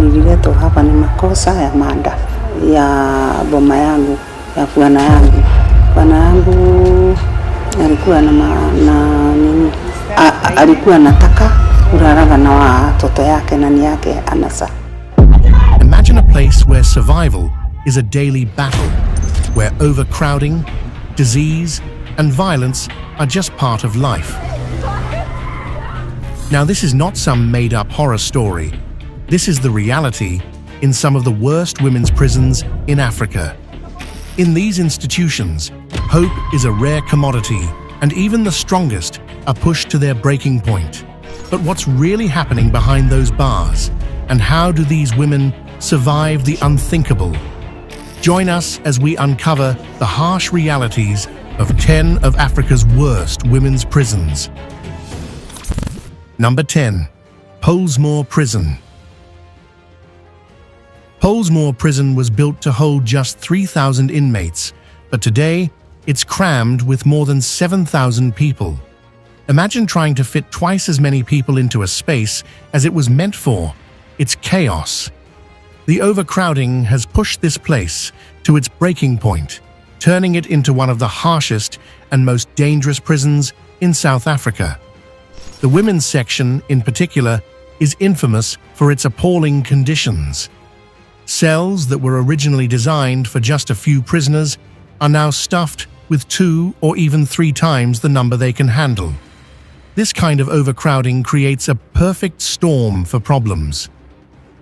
nililetwa hapa ni makosa ya mada ya boma yangu, ya bwana yangu. Bwana yangu alikuwa alikuwa anataka kulala na watoto yake na ni yake anasa. Imagine a place where survival is a daily battle, where overcrowding, disease, and violence are just part of life. Now, this is not some made-up horror story. This is the reality in some of the worst women's prisons in Africa. In these institutions, hope is a rare commodity, and even the strongest are pushed to their breaking point. But what's really happening behind those bars? And how do these women survive the unthinkable? Join us as we uncover the harsh realities of 10 of Africa's worst women's prisons. Number 10. Pollsmoor Prison. Pollsmoor Prison was built to hold just 3,000 inmates, but today it's crammed with more than 7,000 people. Imagine trying to fit twice as many people into a space as it was meant for. It's chaos. The overcrowding has pushed this place to its breaking point, turning it into one of the harshest and most dangerous prisons in South Africa. The women's section, in particular, is infamous for its appalling conditions. Cells that were originally designed for just a few prisoners are now stuffed with 2 or even 3 times the number they can handle. This kind of overcrowding creates a perfect storm for problems.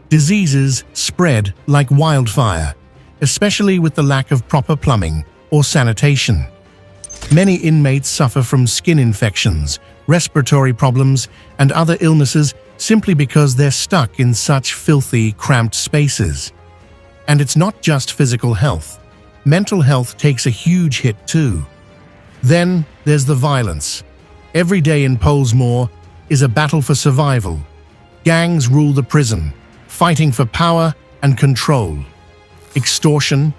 Diseases spread like wildfire, especially with the lack of proper plumbing or sanitation. Many inmates suffer from skin infections, respiratory problems, and other illnesses simply because they're stuck in such filthy, cramped spaces. And it's not just physical health. Mental health takes a huge hit too. Then there's the violence. Every day in Pollsmoor is a battle for survival. Gangs rule the prison, fighting for power and control. Extortion,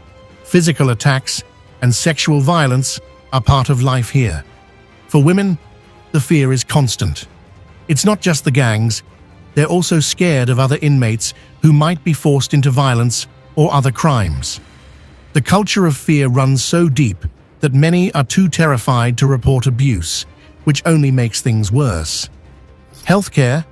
physical attacks, and sexual violence are part of life here. For women, the fear is constant. It's not just the gangs, they're also scared of other inmates who might be forced into violence or other crimes. The culture of fear runs so deep that many are too terrified to report abuse, which only makes things worse. Healthcare?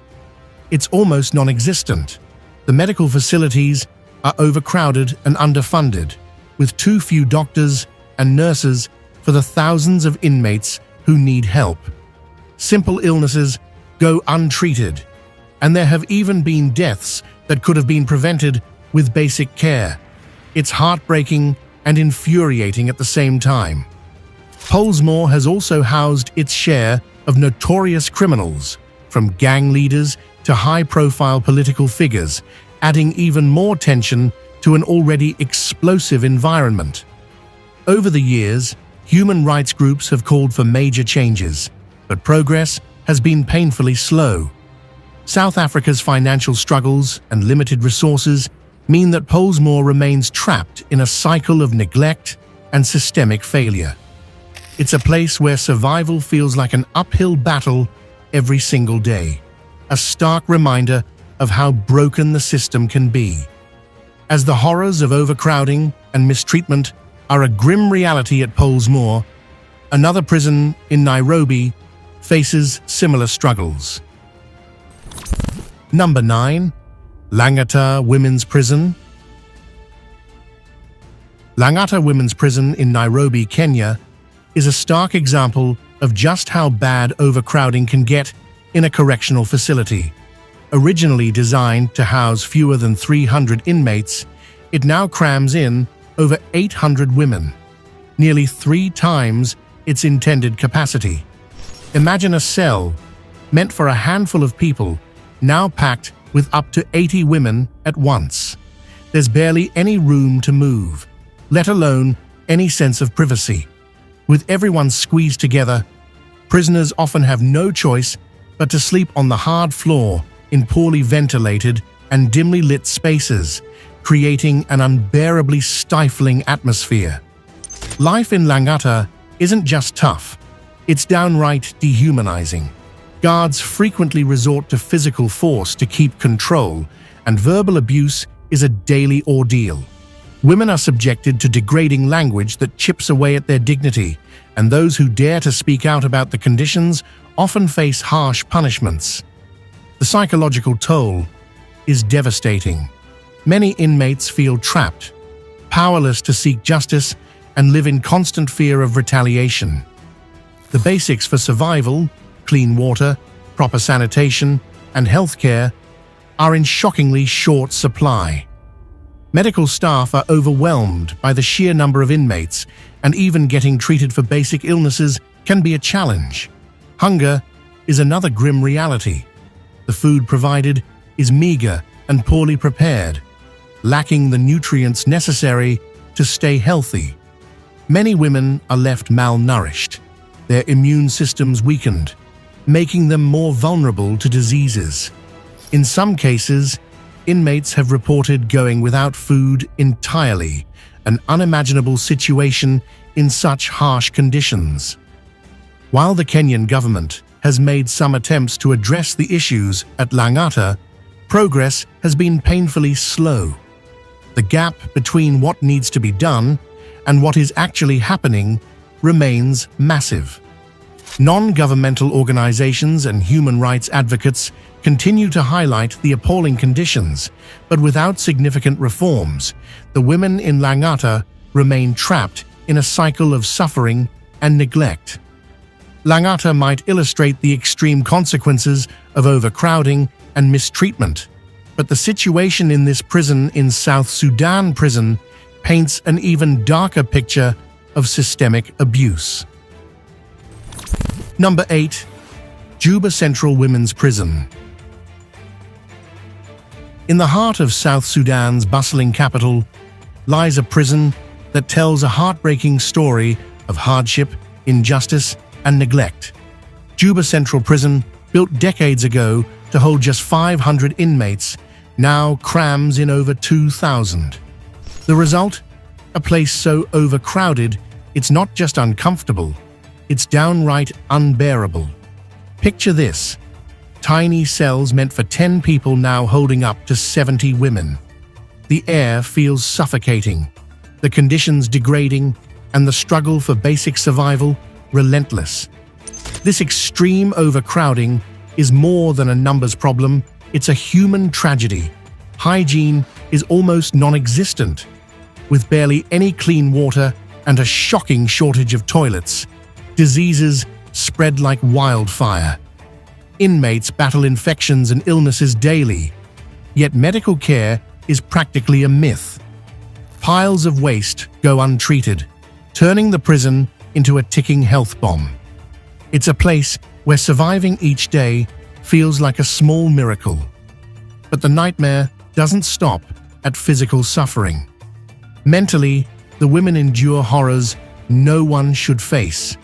It's almost non-existent. The medical facilities are overcrowded and underfunded, with too few doctors and nurses for the thousands of inmates who need help. Simple illnesses go untreated, and there have even been deaths that could have been prevented with basic care. It's heartbreaking and infuriating at the same time. Pollsmoor has also housed its share of notorious criminals, from gang leaders to high-profile political figures, adding even more tension to an already explosive environment. Over the years, human rights groups have called for major changes, but progress has been painfully slow. South Africa's financial struggles and limited resources mean that Pollsmoor remains trapped in a cycle of neglect and systemic failure. It's a place where survival feels like an uphill battle every single day, a stark reminder of how broken the system can be. As the horrors of overcrowding and mistreatment are a grim reality at Pollsmoor, another prison in Nairobi faces similar struggles. Number 9. Langata Women's Prison. Langata Women's Prison in Nairobi, Kenya, is a stark example of just how bad overcrowding can get in a correctional facility. Originally designed to house fewer than 300 inmates, it now crams in over 800 women, nearly 3 times its intended capacity. Imagine a cell meant for a handful of people, now packed with up to 80 women at once. There's barely any room to move, let alone any sense of privacy. With everyone squeezed together, prisoners often have no choice but to sleep on the hard floor in poorly ventilated and dimly lit spaces, creating an unbearably stifling atmosphere. Life in Langata isn't just tough, it's downright dehumanizing. Guards frequently resort to physical force to keep control, and verbal abuse is a daily ordeal. Women are subjected to degrading language that chips away at their dignity, and those who dare to speak out about the conditions often face harsh punishments. The psychological toll is devastating. Many inmates feel trapped, powerless to seek justice, and live in constant fear of retaliation. The basics for survival, clean water, proper sanitation, and healthcare, are in shockingly short supply. Medical staff are overwhelmed by the sheer number of inmates, and even getting treated for basic illnesses can be a challenge. Hunger is another grim reality. The food provided is meager and poorly prepared, lacking the nutrients necessary to stay healthy. Many women are left malnourished, their immune systems weakened, making them more vulnerable to diseases. In some cases, inmates have reported going without food entirely, an unimaginable situation in such harsh conditions. While the Kenyan government has made some attempts to address the issues at Lang'ata, progress has been painfully slow. The gap between what needs to be done and what is actually happening remains massive. Non-governmental organizations and human rights advocates continue to highlight the appalling conditions, but without significant reforms, the women in Lang'ata remain trapped in a cycle of suffering and neglect. Lang'ata might illustrate the extreme consequences of overcrowding and mistreatment, but the situation in this prison in South Sudan prison paints an even darker picture of systemic abuse. Number 8. Juba Central Women's Prison. In the heart of South Sudan's bustling capital lies a prison that tells a heartbreaking story of hardship, injustice, and neglect. Juba Central Prison, built decades ago to hold just 500 inmates, now crams in over 2,000. The result? A place so overcrowded, it's not just uncomfortable, it's downright unbearable. Picture this: tiny cells meant for 10 people now holding up to 70 women. The air feels suffocating, the conditions degrading, and the struggle for basic survival relentless. This extreme overcrowding is more than a numbers problem, it's a human tragedy. Hygiene is almost non-existent, with barely any clean water and a shocking shortage of toilets. Diseases spread like wildfire. Inmates battle infections and illnesses daily, yet medical care is practically a myth. Piles of waste go untreated, turning the prison into a ticking health bomb. It's a place where surviving each day feels like a small miracle. But the nightmare doesn't stop at physical suffering. Mentally, the women endure horrors no one should face.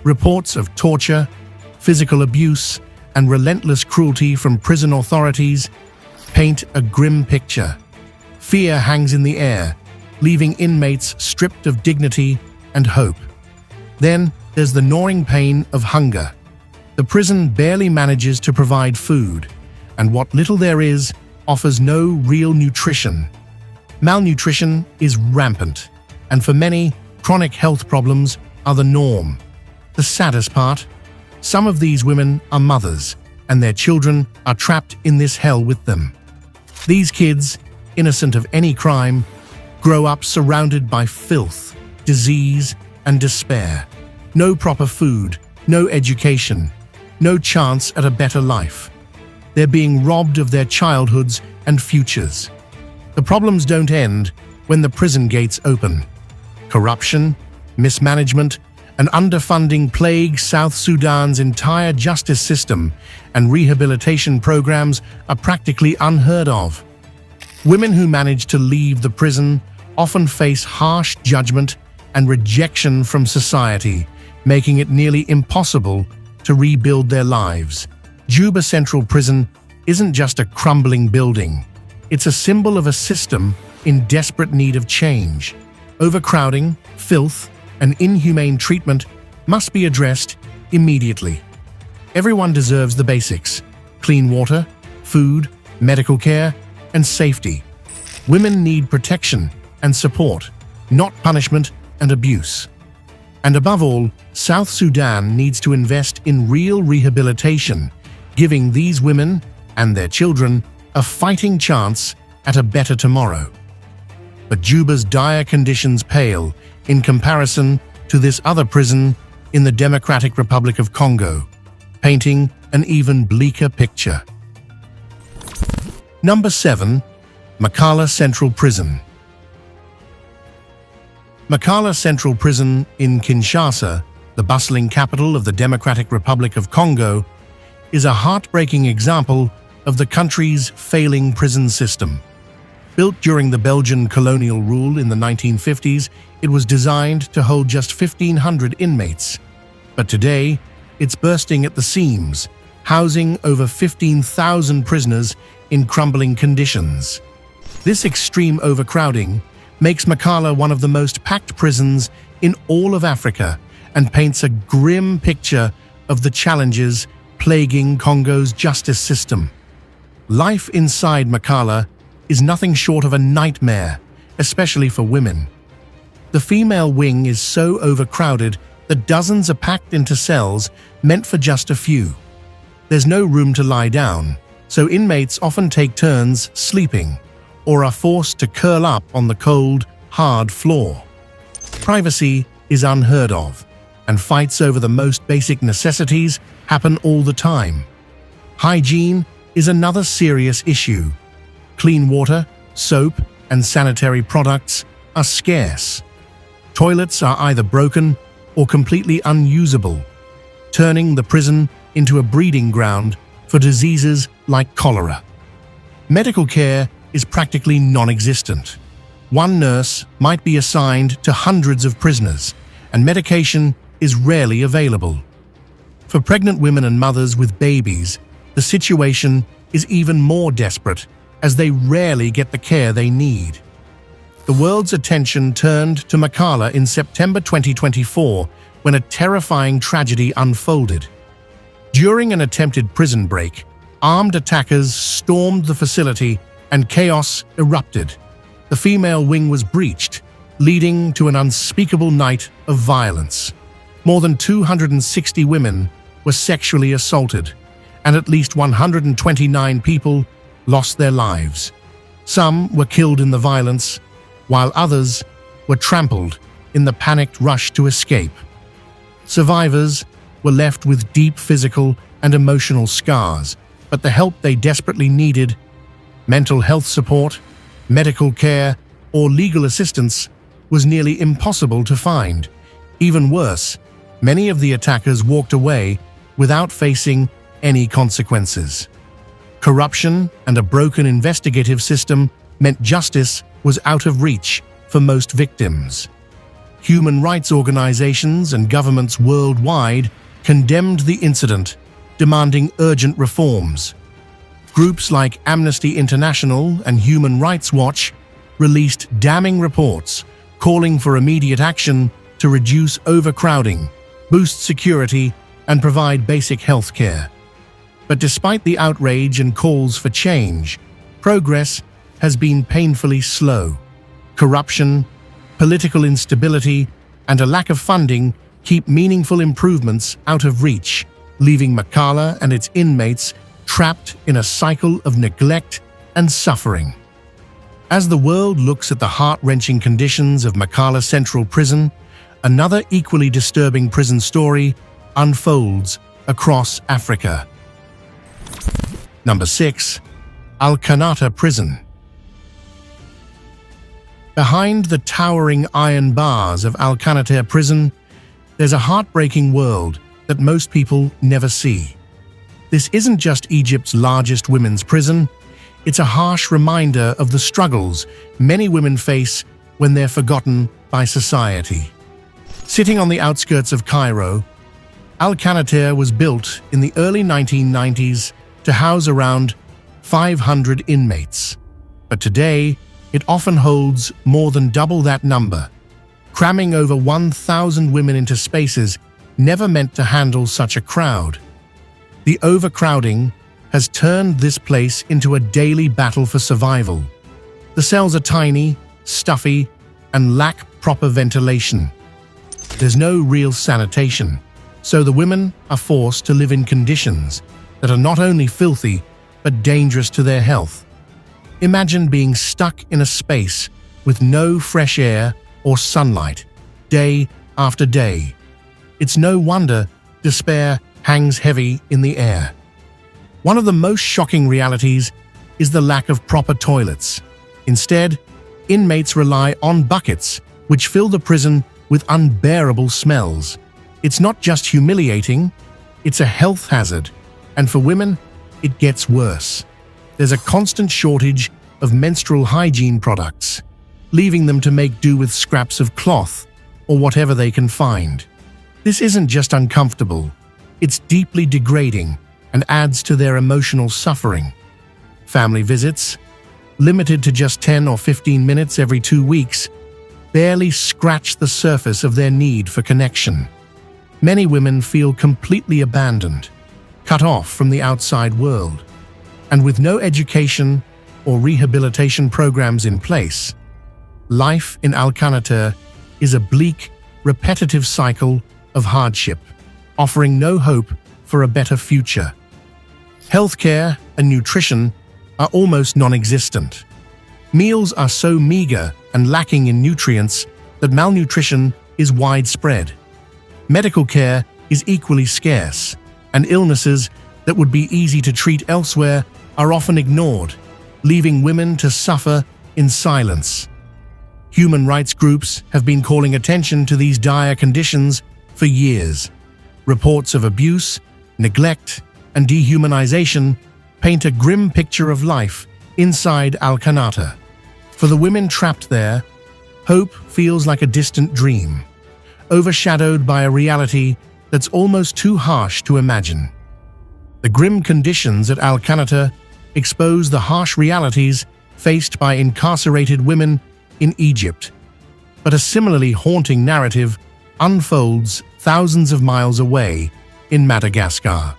Reports of torture, physical abuse, and relentless cruelty from prison authorities paint a grim picture. Fear hangs in the air, leaving inmates stripped of dignity and hope. Then there's the gnawing pain of hunger. The prison barely manages to provide food, and what little there is offers no real nutrition. Malnutrition is rampant, and for many, chronic health problems are the norm. The saddest part? Some of these women are mothers, and their children are trapped in this hell with them. These kids, innocent of any crime, grow up surrounded by filth, disease, and despair. No proper food, no education, no chance at a better life. They're being robbed of their childhoods and futures. The problems don't end when the prison gates open. Corruption, mismanagement, and underfunding plague South Sudan's entire justice system, and rehabilitation programs are practically unheard of. Women who manage to leave the prison often face harsh judgment and rejection from society, making it nearly impossible to rebuild their lives. Juba Central Prison isn't just a crumbling building. It's a symbol of a system in desperate need of change. Overcrowding, filth, and inhumane treatment must be addressed immediately. Everyone deserves the basics: clean water, food, medical care, and safety. Women need protection and support, not punishment and abuse. And above all, South Sudan needs to invest in real rehabilitation, giving these women and their children a fighting chance at a better tomorrow. But Juba's dire conditions pale in comparison to this other prison in the Democratic Republic of Congo, painting an even bleaker picture. Number 7. Makala Central Prison. Makala Central Prison in Kinshasa, the bustling capital of the Democratic Republic of Congo, is a heartbreaking example of the country's failing prison system. Built during the Belgian colonial rule in the 1950s, it was designed to hold just 1,500 inmates. But today, it's bursting at the seams, housing over 15,000 prisoners in crumbling conditions. This extreme overcrowding makes Makala one of the most packed prisons in all of Africa and paints a grim picture of the challenges plaguing Congo's justice system. Life inside Makala is nothing short of a nightmare, especially for women. The female wing is so overcrowded that dozens are packed into cells meant for just a few. There's no room to lie down, so inmates often take turns sleeping or are forced to curl up on the cold, hard floor. Privacy is unheard of, and fights over the most basic necessities happen all the time. Hygiene is another serious issue. Clean water, soap, and sanitary products are scarce. Toilets are either broken or completely unusable, turning the prison into a breeding ground for diseases like cholera. Medical care is practically non-existent. One nurse might be assigned to hundreds of prisoners, and medication is rarely available. For pregnant women and mothers with babies, the situation is even more desperate, as they rarely get the care they need. The world's attention turned to Makala in September 2024 when a terrifying tragedy unfolded. During an attempted prison break, armed attackers stormed the facility and chaos erupted. The female wing was breached, leading to an unspeakable night of violence. More than 260 women were sexually assaulted, and at least 129 people lost their lives. Some were killed in the violence, while others were trampled in the panicked rush to escape. Survivors were left with deep physical and emotional scars, but the help they desperately needed, mental health support, medical care, or legal assistance, was nearly impossible to find. Even worse, many of the attackers walked away without facing any consequences. Corruption and a broken investigative system meant justice was out of reach for most victims. Human rights organizations and governments worldwide condemned the incident, demanding urgent reforms. Groups like Amnesty International and Human Rights Watch released damning reports calling for immediate action to reduce overcrowding, boost security, and provide basic health care. But despite the outrage and calls for change, progress has been painfully slow. Corruption, political instability, and a lack of funding keep meaningful improvements out of reach, leaving Makala and its inmates trapped in a cycle of neglect and suffering. As the world looks at the heart-wrenching conditions of Makala Central Prison, another equally disturbing prison story unfolds across Africa. Number 6. Al-Kanata Prison. Behind the towering iron bars of Al-Kanata Prison, there's a heartbreaking world that most people never see. This isn't just Egypt's largest women's prison, it's a harsh reminder of the struggles many women face when they're forgotten by society. Sitting on the outskirts of Cairo, Al-Kanata was built in the early 1990s to house around 500 inmates. But today, it often holds more than double that number, cramming over 1,000 women into spaces never meant to handle such a crowd. The overcrowding has turned this place into a daily battle for survival. The cells are tiny, stuffy, and lack proper ventilation. There's no real sanitation, so the women are forced to live in conditions that are not only filthy, but dangerous to their health. Imagine being stuck in a space with no fresh air or sunlight, day after day. It's no wonder despair hangs heavy in the air. One of the most shocking realities is the lack of proper toilets. Instead, inmates rely on buckets, which fill the prison with unbearable smells. It's not just humiliating, it's a health hazard, and for women, it gets worse. There's a constant shortage of menstrual hygiene products, leaving them to make do with scraps of cloth or whatever they can find. This isn't just uncomfortable, it's deeply degrading and adds to their emotional suffering. Family visits, limited to just 10 or 15 minutes every 2 weeks, barely scratch the surface of their need for connection. Many women feel completely abandoned, cut off from the outside world, and with no education or rehabilitation programs in place, life in Al-Qanater is a bleak, repetitive cycle of hardship, offering no hope for a better future. Healthcare and nutrition are almost non-existent. Meals are so meager and lacking in nutrients that malnutrition is widespread. Medical care is equally scarce, and illnesses that would be easy to treat elsewhere are often ignored, leaving women to suffer in silence. Human rights groups have been calling attention to these dire conditions for years. Reports of abuse, neglect, and dehumanization paint a grim picture of life inside Al-Qanater. For the women trapped there, hope feels like a distant dream, overshadowed by a reality that's almost too harsh to imagine. The grim conditions at Al-Qanater expose the harsh realities faced by incarcerated women in Egypt, but a similarly haunting narrative unfolds thousands of miles away in Madagascar.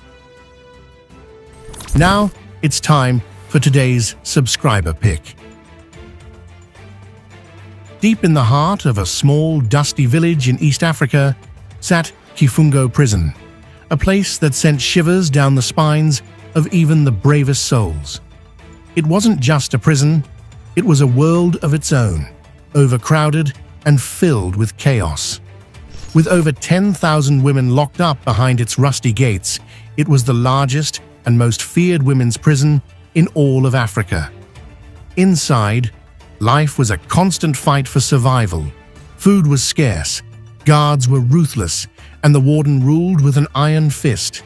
Now, it's time for today's subscriber pick. Deep in the heart of a small, dusty village in East Africa sat Kifungo Prison, a place that sent shivers down the spines of even the bravest souls. It wasn't just a prison, it was a world of its own, overcrowded and filled with chaos. With over 10,000 women locked up behind its rusty gates, it was the largest and most feared women's prison in all of Africa. Inside, life was a constant fight for survival. Food was scarce, guards were ruthless, and the warden ruled with an iron fist.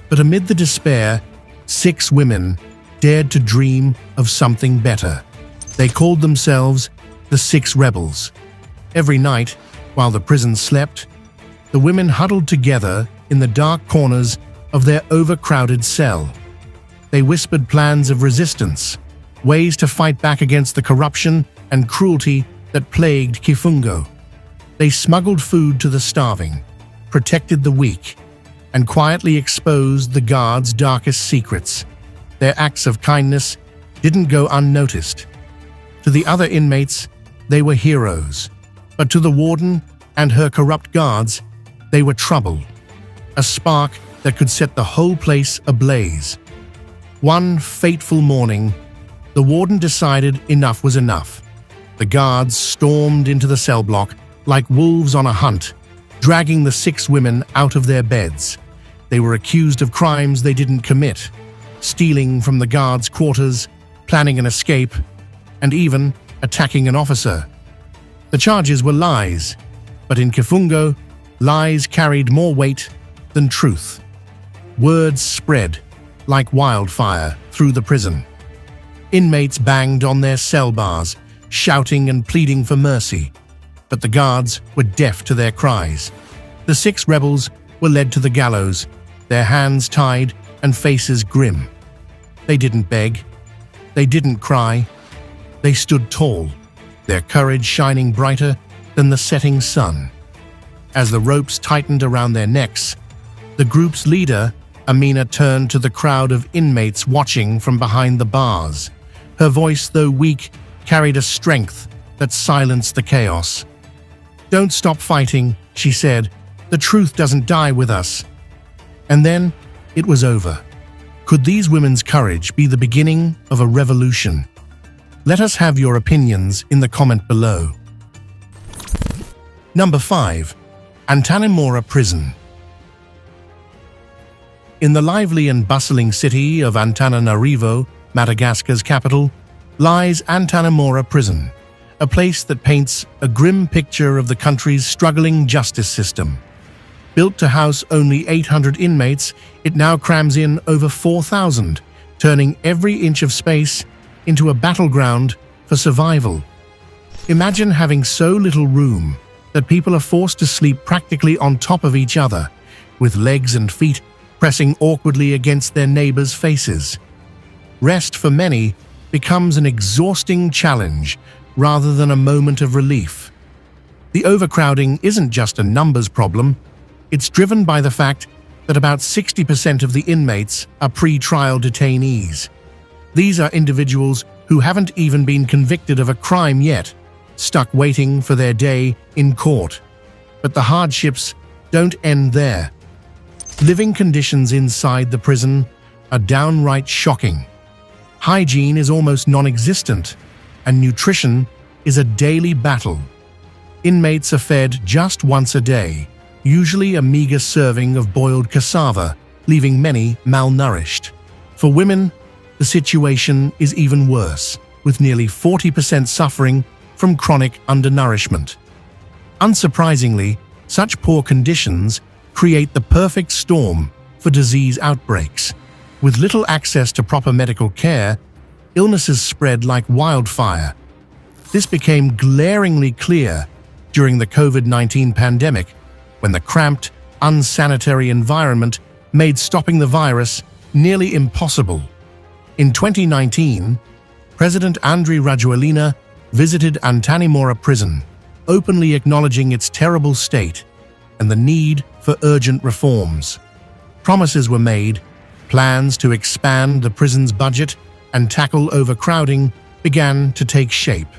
But amid the despair, 6 women dared to dream of something better. They called themselves the 6 Rebels. Every night, while the prison slept, the women huddled together in the dark corners of their overcrowded cell. They whispered plans of resistance, ways to fight back against the corruption and cruelty that plagued Kifungo. They smuggled food to the starving, protected the weak, and quietly exposed the guards' darkest secrets. Their acts of kindness didn't go unnoticed. To the other inmates, they were heroes, but to the warden and her corrupt guards, they were trouble, a spark that could set the whole place ablaze. One fateful morning, the warden decided enough was enough. The guards stormed into the cell block like wolves on a hunt, dragging the 6 women out of their beds. They were accused of crimes they didn't commit, stealing from the guards' quarters, planning an escape, and even attacking an officer. The charges were lies, but in Kifungo, lies carried more weight than truth. Words spread like wildfire through the prison. Inmates banged on their cell bars, shouting and pleading for mercy, but the guards were deaf to their cries. The 6 rebels were led to the gallows, their hands tied and faces grim. They didn't beg. They didn't cry. They stood tall, their courage shining brighter than the setting sun. As the ropes tightened around their necks, the group's leader, Amina turned to the crowd of inmates watching from behind the bars. Her voice, though weak, carried a strength that silenced the chaos. "Don't stop fighting," she said. "The truth doesn't die with us." And then it was over. Could these women's courage be the beginning of a revolution? Let us have your opinions in the comment below. Number 5. Antanamora Prison. In the lively and bustling city of Antananarivo, Madagascar's capital, lies Antanamora Prison, a place that paints a grim picture of the country's struggling justice system. Built to house only 800 inmates, it now crams in over 4,000, turning every inch of space into a battleground for survival. Imagine having so little room that people are forced to sleep practically on top of each other, with legs and feet pressing awkwardly against their neighbors' faces. Rest for many becomes an exhausting challenge rather than a moment of relief. The overcrowding isn't just a numbers problem, it's driven by the fact that about 60% of the inmates are pre-trial detainees. These are individuals who haven't even been convicted of a crime yet, stuck waiting for their day in court. But the hardships don't end there. Living conditions inside the prison are downright shocking. Hygiene is almost non-existent, and nutrition is a daily battle. Inmates are fed just once a day, usually a meager serving of boiled cassava, leaving many malnourished. For women, the situation is even worse, with nearly 40% suffering from chronic undernourishment. Unsurprisingly, such poor conditions create the perfect storm for disease outbreaks. With little access to proper medical care, illnesses spread like wildfire. This became glaringly clear during the COVID-19 pandemic, when the cramped, unsanitary environment made stopping the virus nearly impossible. In 2019, President Andry Rajoelina visited Antanamora Prison, openly acknowledging its terrible state and the need for urgent reforms. Promises were made, plans to expand the prison's budget and tackle overcrowding began to take shape.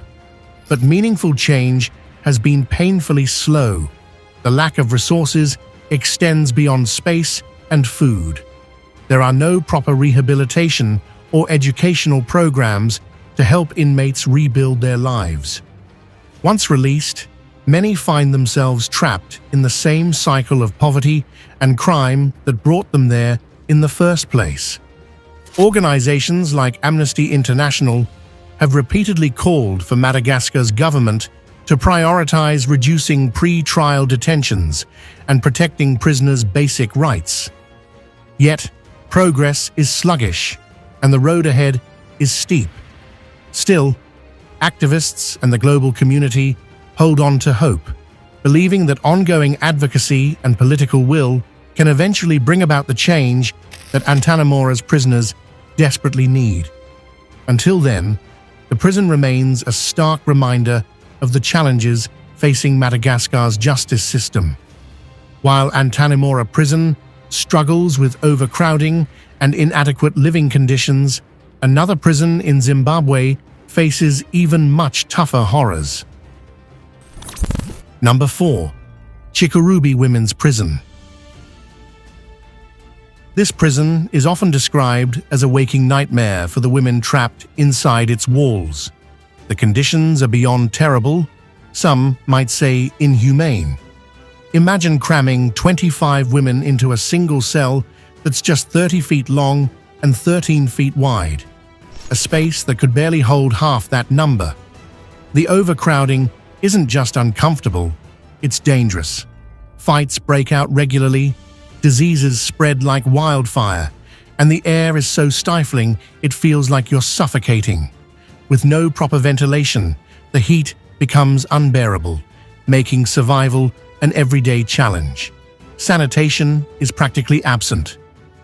But meaningful change has been painfully slow. The lack of resources extends beyond space and food. There are no proper rehabilitation or educational programs to help inmates rebuild their lives. Once released, many find themselves trapped in the same cycle of poverty and crime that brought them there in the first place. Organizations like Amnesty International have repeatedly called for Madagascar's government to prioritize reducing pre-trial detentions and protecting prisoners' basic rights. Yet, progress is sluggish, and the road ahead is steep. Still, activists and the global community hold on to hope, believing that ongoing advocacy and political will can eventually bring about the change that Antanamora's prisoners desperately need. Until then, the prison remains a stark reminder of the challenges facing Madagascar's justice system. While Antanamora Prison struggles with overcrowding and inadequate living conditions, another prison in Zimbabwe faces even much tougher horrors. Number 4. Chikurubi Women's Prison. This prison is often described as a waking nightmare for the women trapped inside its walls. The conditions are beyond terrible, some might say inhumane. Imagine cramming 25 women into a single cell that's just 30 feet long and 13 feet wide, a space that could barely hold half that number. The overcrowding isn't just uncomfortable, it's dangerous. Fights break out regularly, diseases spread like wildfire, and the air is so stifling it feels like you're suffocating. With no proper ventilation, the heat becomes unbearable, making survival an everyday challenge. Sanitation is practically absent.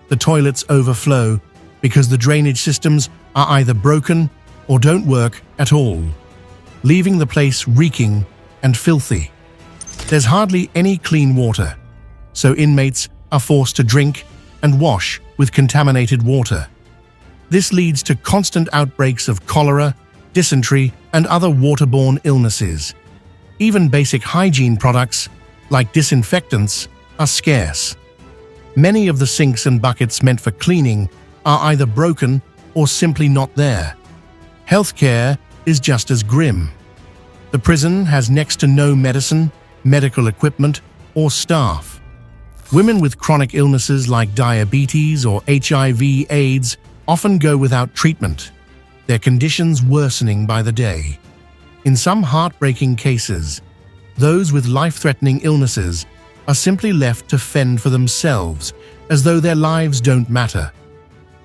The toilets overflow because the drainage systems are either broken or don't work at all, leaving the place reeking and filthy. There's hardly any clean water, so inmates are forced to drink and wash with contaminated water. This leads to constant outbreaks of cholera, dysentery, and other waterborne illnesses. Even basic hygiene products, like disinfectants, are scarce. Many of the sinks and buckets meant for cleaning are either broken or simply not there. Healthcare is just as grim. The prison has next to no medicine, medical equipment, or staff. Women with chronic illnesses like diabetes or HIV/AIDS often go without treatment, their conditions worsening by the day. In some heartbreaking cases, those with life-threatening illnesses are simply left to fend for themselves, as though their lives don't matter.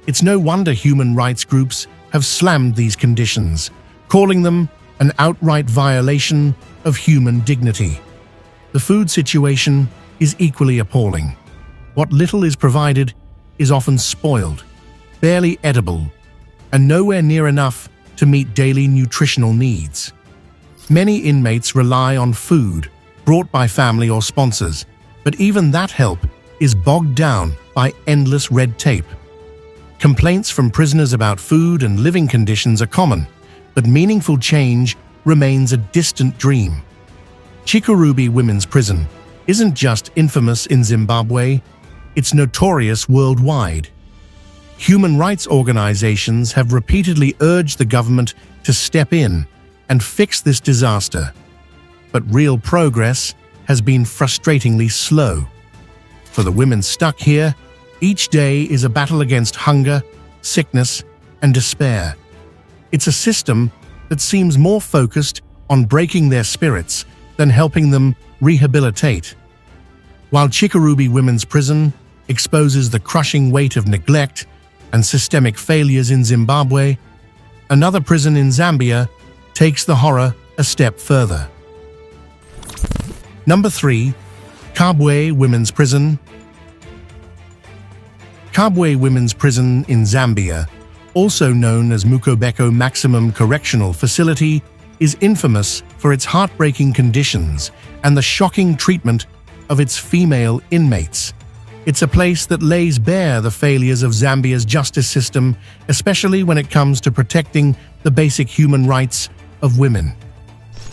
It's no wonder human rights groups have slammed these conditions, calling them an outright violation of human dignity. The food situation is equally appalling. What little is provided is often spoiled, barely edible, and nowhere near enough to meet daily nutritional needs. Many inmates rely on food brought by family or sponsors, but even that help is bogged down by endless red tape. Complaints from prisoners about food and living conditions are common, but meaningful change remains a distant dream. Chikurubi Women's Prison isn't just infamous in Zimbabwe, it's notorious worldwide. Human rights organizations have repeatedly urged the government to step in and fix this disaster, but real progress has been frustratingly slow. For the women stuck here, each day is a battle against hunger, sickness, and despair. It's a system that seems more focused on breaking their spirits than helping them rehabilitate. While Chikurubi Women's Prison exposes the crushing weight of neglect and systemic failures in Zimbabwe, another prison in Zambia takes the horror a step further. Number 3. Kabwe Women's Prison. Kabwe Women's Prison in Zambia, also known as Mukobeko Maximum Correctional Facility, is infamous for its heartbreaking conditions and the shocking treatment of its female inmates. It's a place that lays bare the failures of Zambia's justice system, especially when it comes to protecting the basic human rights of women.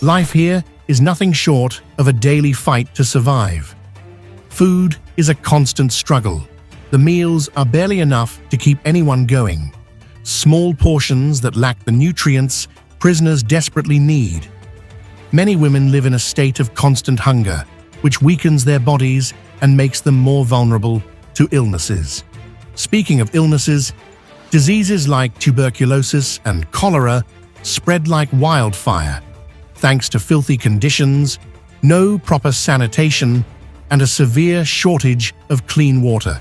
Life here is nothing short of a daily fight to survive. Food is a constant struggle. The meals are barely enough to keep anyone going. Small portions that lack the nutrients prisoners desperately need. Many women live in a state of constant hunger, which weakens their bodies and makes them more vulnerable to illnesses. Speaking of illnesses, diseases like tuberculosis and cholera spread like wildfire, thanks to filthy conditions, no proper sanitation, and a severe shortage of clean water.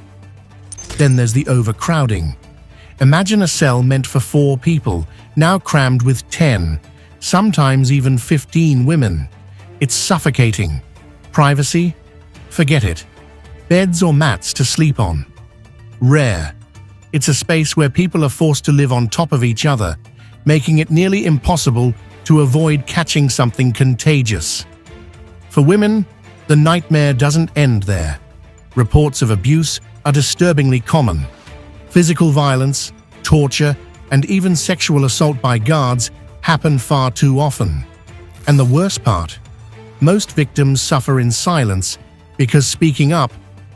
Then there's the overcrowding. Imagine a cell meant for 4 people, now crammed with 10, sometimes even 15 women. It's suffocating. Privacy? Forget it. Beds or mats to sleep on? Rare. It's a space where people are forced to live on top of each other, making it nearly impossible to avoid catching something contagious. For women, the nightmare doesn't end there. Reports of abuse are disturbingly common. Physical violence, torture, and even sexual assault by guards happen far too often. And the worst part, most victims suffer in silence because speaking up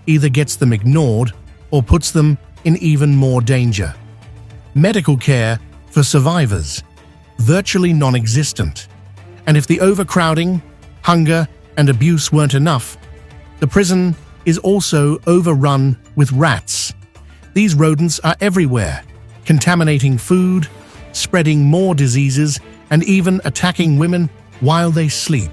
either gets them ignored or puts them in even more danger. Medical care for survivors, virtually non-existent. And if the overcrowding, hunger, and abuse weren't enough, the prison is also overrun with rats. These rodents are everywhere, contaminating food, spreading more diseases, and even attacking women while they sleep.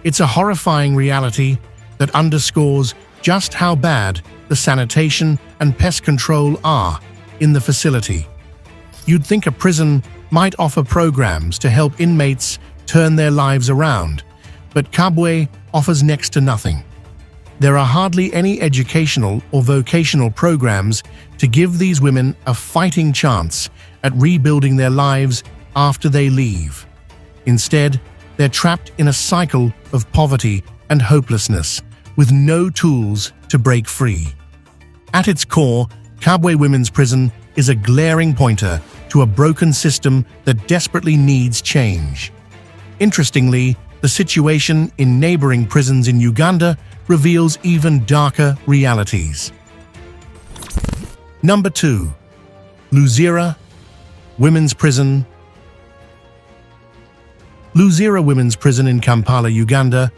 It's a horrifying reality that underscores just how bad the sanitation and pest control are in the facility. You'd think a prison might offer programs to help inmates turn their lives around, but Kabwe offers next to nothing. There are hardly any educational or vocational programs to give these women a fighting chance at rebuilding their lives after they leave. Instead, they're trapped in a cycle of poverty and hopelessness, with no tools to break free. At its core, Kabwe Women's Prison is a glaring pointer to a broken system that desperately needs change. Interestingly, the situation in neighboring prisons in Uganda reveals even darker realities. Number 2. Luzira Women's Prison. Luzira Women's Prison in Kampala, Uganda,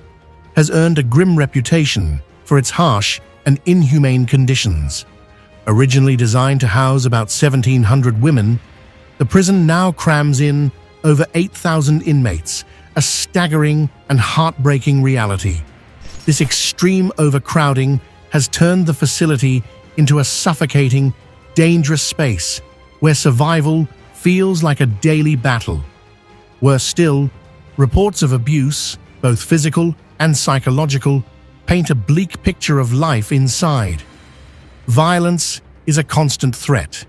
has earned a grim reputation for its harsh and inhumane conditions. Originally designed to house about 1,700 women, the prison now crams in over 8,000 inmates, a staggering and heartbreaking reality. This extreme overcrowding has turned the facility into a suffocating, dangerous space where survival feels like a daily battle. Worse still, reports of abuse, both physical and psychological, paint a bleak picture of life inside. Violence is a constant threat,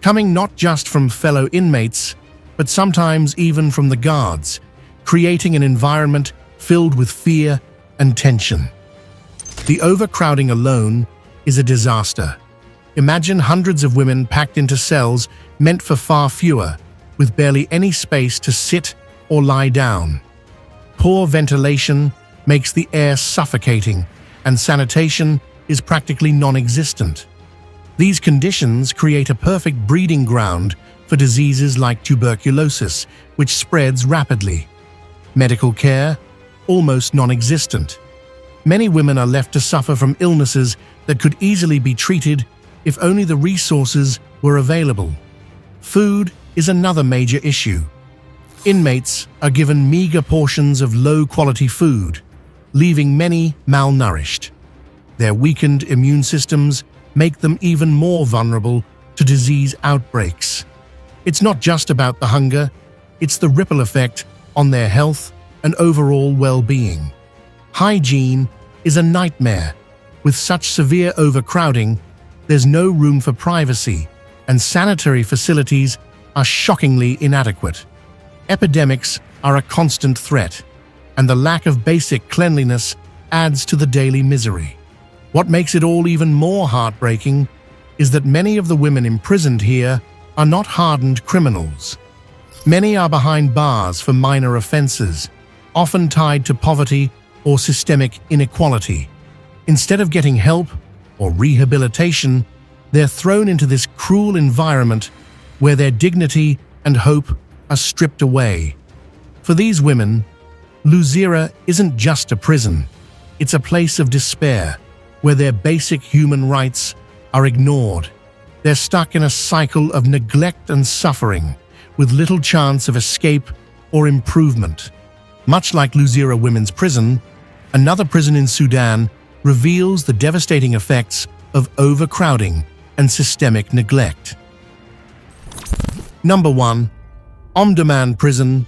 coming not just from fellow inmates, but sometimes even from the guards, creating an environment filled with fear and tension. The overcrowding alone is a disaster. Imagine hundreds of women packed into cells meant for far fewer, with barely any space to sit or lie down. Poor ventilation makes the air suffocating, and sanitation is practically non-existent. These conditions create a perfect breeding ground for diseases like tuberculosis, which spreads rapidly. Medical care, almost non-existent. Many women are left to suffer from illnesses that could easily be treated if only the resources were available. Food is another major issue. Inmates are given meager portions of low-quality food, leaving many malnourished. Their weakened immune systems make them even more vulnerable to disease outbreaks. It's not just about the hunger, it's the ripple effect on their health and overall well-being. Hygiene is a nightmare. With such severe overcrowding, there's no room for privacy, and sanitary facilities are shockingly inadequate. Epidemics are a constant threat, and the lack of basic cleanliness adds to the daily misery. What makes it all even more heartbreaking is that many of the women imprisoned here are not hardened criminals. Many are behind bars for minor offenses, often tied to poverty or systemic inequality. Instead of getting help or rehabilitation, they're thrown into this cruel environment where their dignity and hope are stripped away. For these women, Luzira isn't just a prison, it's a place of despair, where their basic human rights are ignored. They're stuck in a cycle of neglect and suffering, with little chance of escape or improvement. Much like Luzira Women's Prison, another prison in Sudan reveals the devastating effects of overcrowding and systemic neglect. Number 1. Omdurman Prison.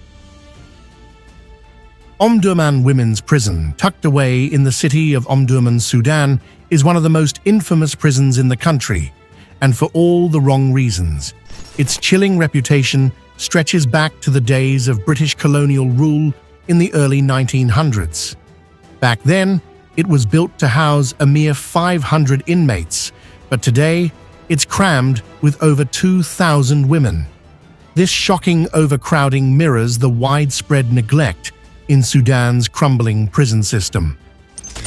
Omdurman Women's Prison, tucked away in the city of Omdurman, Sudan, is one of the most infamous prisons in the country, and for all the wrong reasons. Its chilling reputation stretches back to the days of British colonial rule in the early 1900s. Back then, it was built to house a mere 500 inmates, but today, it's crammed with over 2,000 women. This shocking overcrowding mirrors the widespread neglect in Sudan's crumbling prison system.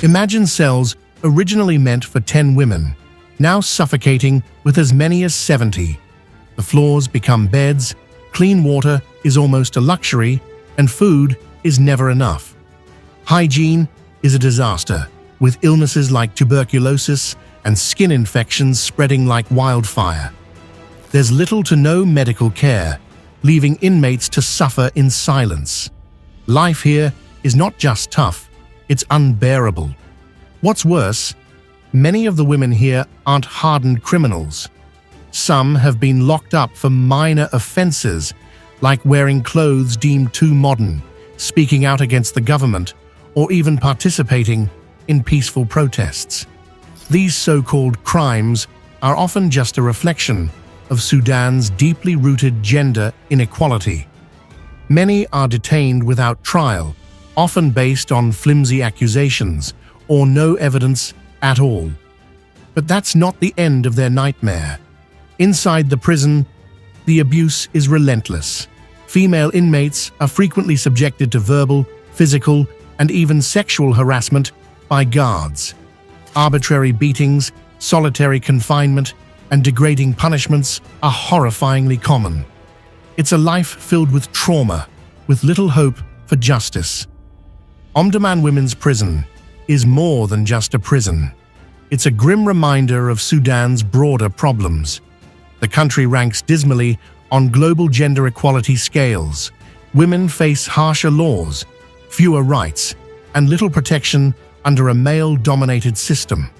Imagine cells originally meant for 10 women, now suffocating with as many as 70. The floors become beds, clean water is almost a luxury, and food is never enough. Hygiene is a disaster, with illnesses like tuberculosis and skin infections spreading like wildfire. There's little to no medical care, leaving inmates to suffer in silence. Life here is not just tough, it's unbearable. What's worse, many of the women here aren't hardened criminals. Some have been locked up for minor offenses, like wearing clothes deemed too modern, speaking out against the government, or even participating in peaceful protests. These so-called crimes are often just a reflection of Sudan's deeply rooted gender inequality. Many are detained without trial, often based on flimsy accusations or no evidence at all. But that's not the end of their nightmare. Inside the prison, the abuse is relentless. Female inmates are frequently subjected to verbal, physical, and even sexual harassment by guards. Arbitrary beatings, solitary confinement, and degrading punishments are horrifyingly common. It's a life filled with trauma, with little hope for justice. Omdurman Women's Prison is more than just a prison. It's a grim reminder of Sudan's broader problems. The country ranks dismally on global gender equality scales. Women face harsher laws, fewer rights, and little protection under a male-dominated system.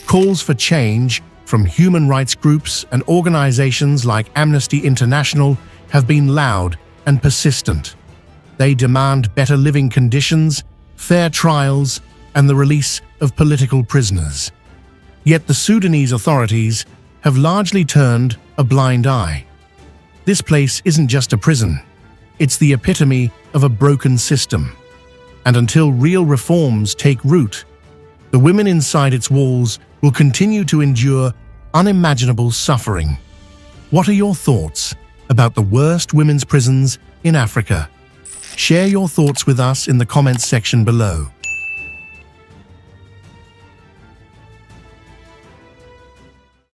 Calls for change from human rights groups and organizations like Amnesty International have been loud and persistent. They demand better living conditions, fair trials, and the release of political prisoners. Yet the Sudanese authorities have largely turned a blind eye. This place isn't just a prison. It's the epitome of a broken system. And until real reforms take root, the women inside its walls will continue to endure unimaginable suffering. What are your thoughts about the worst women's prisons in Africa? Share your thoughts with us in the comments section below.